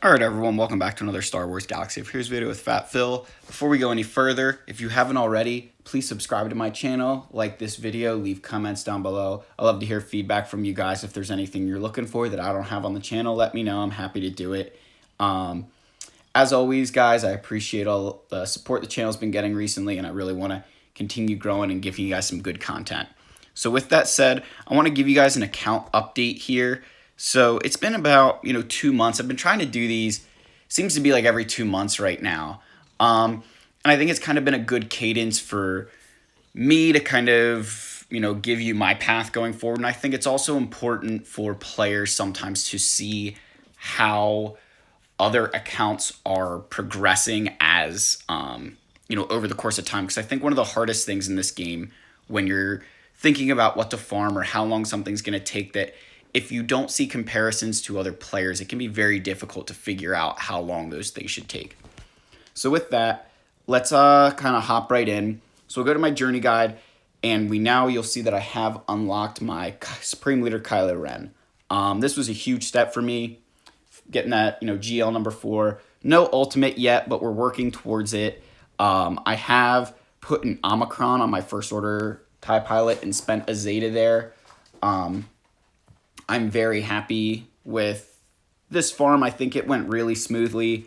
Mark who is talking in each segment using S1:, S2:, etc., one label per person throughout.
S1: Alright everyone, welcome back to another Star Wars Galaxy of Heroes video with Fat Phil. Before we go any further, if you haven't already, please subscribe to my channel, like this video, leave comments down below. I love to hear feedback from you guys. If there's anything you're looking for that I don't have on the channel, let me know. I'm happy to do it. As always, guys, I appreciate all the support the channel's been getting recently, and I really want to continue growing and giving you guys some good content. So with that said, I want to give you guys an account update here. So it's been about, 2 months. I've been trying to do these, seems to be like every 2 months right now. And I think it's kind of been a good cadence for me to kind of, give you my path going forward. And I think it's also important for players sometimes to see how other accounts are progressing as, over the course of time. Because I think one of the hardest things in this game when you're thinking about what to farm or how long something's going to take, that if you don't see comparisons to other players, it can be very difficult to figure out how long those things should take. So with that, let's kind of hop right in. So we'll go to my journey guide, and you'll see that I have unlocked my Supreme Leader Kylo Ren. This was a huge step for me, getting that GL number 4. No ultimate yet, but we're working towards it. I have put an Omicron on my First Order TIE pilot and spent a Zeta there. I'm very happy with this farm. I think it went really smoothly.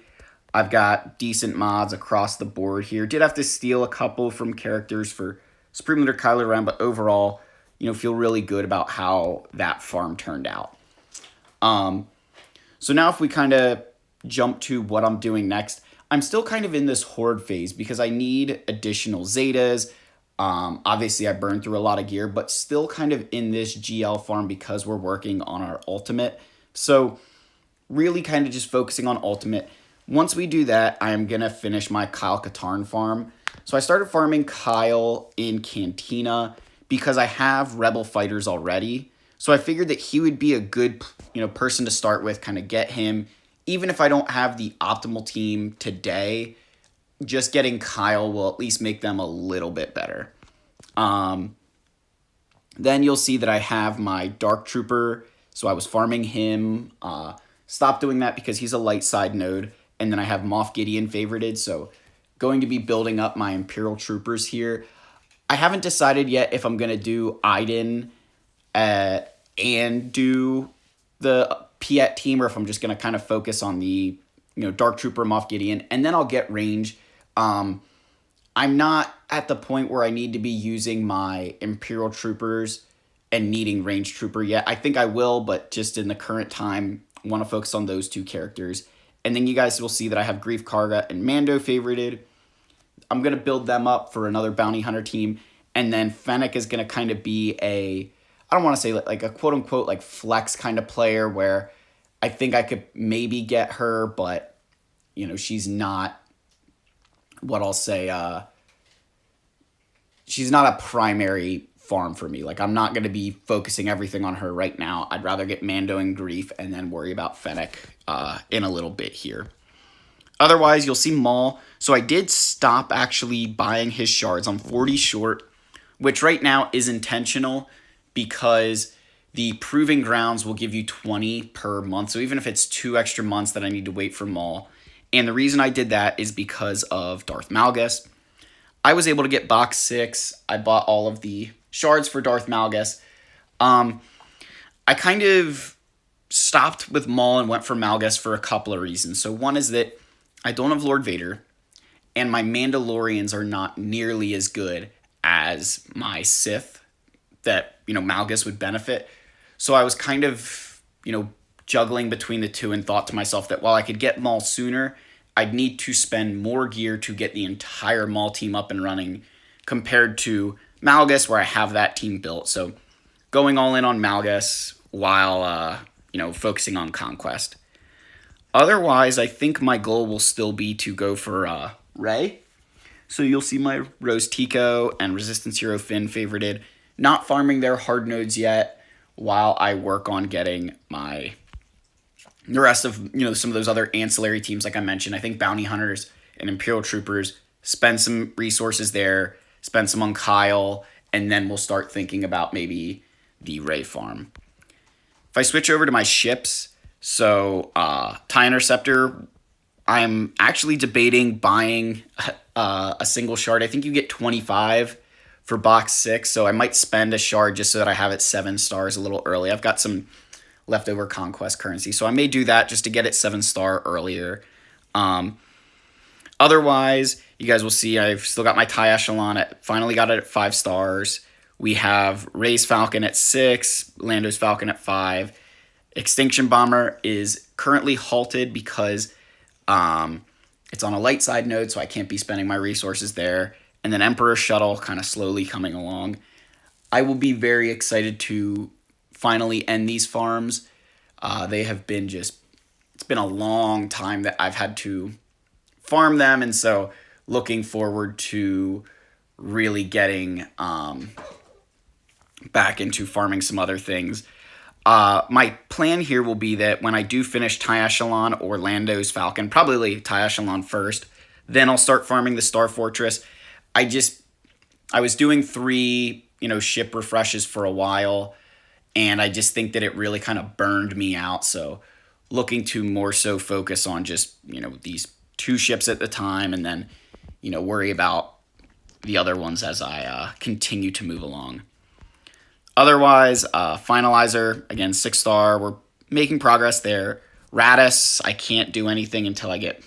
S1: I've got decent mods across the board here. Did have to steal a couple from characters for Supreme Leader Kylo Ren, but overall, feel really good about how that farm turned out. So now if we kind of jump to what I'm doing next, I'm still kind of in this horde phase because I need additional Zetas. Obviously I burned through a lot of gear, but still kind of in this GL farm because we're working on our ultimate. So really kind of just focusing on ultimate. Once we do that, I'm going to finish my Kyle Katarn farm. So I started farming Kyle in Cantina because I have Rebel fighters already. So I figured that he would be a good, person to start with, kind of get him. Even if I don't have the optimal team today, just getting Kyle will at least make them a little bit better. Then you'll see that I have my Dark Trooper, so I was farming him. Stopped doing that because he's a light side node. And then I have Moff Gideon favorited, so going to be building up my Imperial Troopers here. I haven't decided yet if I'm going to do Iden and do the Piet team, or if I'm just going to kind of focus on the Dark Trooper, Moff Gideon, and then I'll get range. I'm not at the point where I need to be using my Imperial Troopers and needing range trooper yet. I think I will, but just in the current time, I want to focus on those two characters. And then you guys will see that I have Grief Karga and Mando favorited. I'm going to build them up for another bounty hunter team. And then Fennec is going to kind of be I don't want to say like a quote-unquote like flex kind of player where I think I could maybe get her, but, she's not what I'll say, she's not a primary farm for me. Like, I'm not going to be focusing everything on her right now. I'd rather get Mando and Grief and then worry about Fennec in a little bit here. Otherwise, you'll see Maul. So I did stop actually buying his shards. I'm 40 short, which right now is intentional because the Proving Grounds will give you 20 per month. So even if it's 2 extra months that I need to wait for Maul. And the reason I did that is because of Darth Malgus. I was able to get box 6. I bought all of the shards for Darth Malgus. I kind of stopped with Maul and went for Malgus for a couple of reasons. So one is that I don't have Lord Vader, and my Mandalorians are not nearly as good as my Sith that, Malgus would benefit. So I was kind of, juggling between the two and thought to myself that while I could get Maul sooner, I'd need to spend more gear to get the entire Maul team up and running compared to Malgus, where I have that team built. So going all in on Malgus while, focusing on Conquest. Otherwise, I think my goal will still be to go for Rey. So you'll see my Rose Tico and Resistance Hero Finn favorited. Not farming their hard nodes yet while I work on getting the rest of, some of those other ancillary teams like I mentioned. I think Bounty Hunters and Imperial Troopers, spend some resources there, spend some on Kyle, and then we'll start thinking about maybe the Rey farm. If I switch over to my ships, So TIE Interceptor, I'm actually debating buying a single shard. I think you get 25 for box 6, so I might spend a shard just so that I have it 7 stars a little early. I've got some leftover conquest currency, so I may do that just to get it 7-star earlier. Otherwise, you guys will see I've still got my TIE Echelon. Finally got it at 5 stars. We have Rey's Falcon at 6, Lando's Falcon at 5. Extinction Bomber is currently halted because it's on a light side node, so I can't be spending my resources there. And then Emperor Shuttle kind of slowly coming along. I will be very excited to finally end these farms. They have been it's been a long time that I've had to farm them, and so looking forward to really getting back into farming some other things. My plan here will be that when I do finish TIE Echelon or Lando's Falcon, probably TIE Echelon first, then I'll start farming the Star Fortress. I was doing 3, ship refreshes for a while, and I just think that it really kind of burned me out. So looking to more so focus on just, these 2 ships at the time, and then, worry about the other ones as I continue to move along. Otherwise, Finalizer, again, 6-star. We're making progress there. Radis, I can't do anything until I get,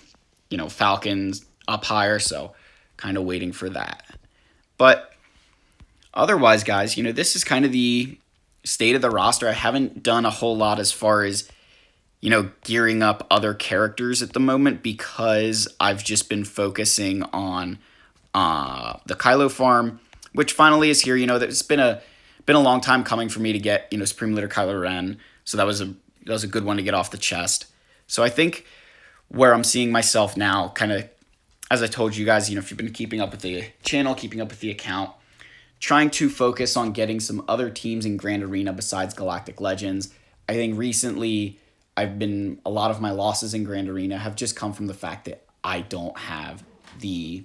S1: Falcons up higher, so kind of waiting for that. But otherwise, guys, this is kind of the state of the roster. I haven't done a whole lot as far as, gearing up other characters at the moment because I've just been focusing on the Kylo farm, which finally is here. It's been a long time coming for me to get, Supreme Leader Kylo Ren. So that was a good one to get off the chest. So I think where I'm seeing myself now, kind of, as I told you guys, if you've been keeping up with the channel, keeping up with the account, trying to focus on getting some other teams in Grand Arena besides Galactic Legends. I think recently a lot of my losses in Grand Arena have just come from the fact that I don't have the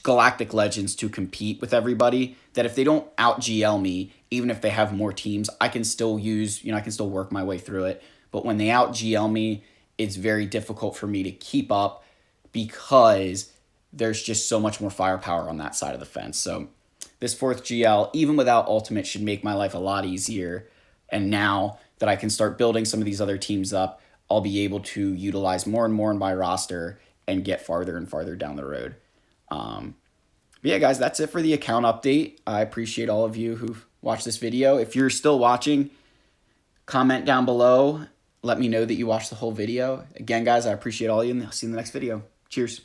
S1: Galactic Legends to compete with everybody, that if they don't out GL me, even if they have more teams, I can still I can still work my way through it. But when they out GL me, it's very difficult for me to keep up because there's just so much more firepower on that side of the fence. So this 4th GL, even without Ultimate, should make my life a lot easier. And now that I can start building some of these other teams up, I'll be able to utilize more and more in my roster and get farther and farther down the road. But yeah, guys, that's it for the account update. I appreciate all of you who've watched this video. If you're still watching, comment down below. Let me know that you watched the whole video. Again, guys, I appreciate all of you, and I'll see you in the next video. Cheers.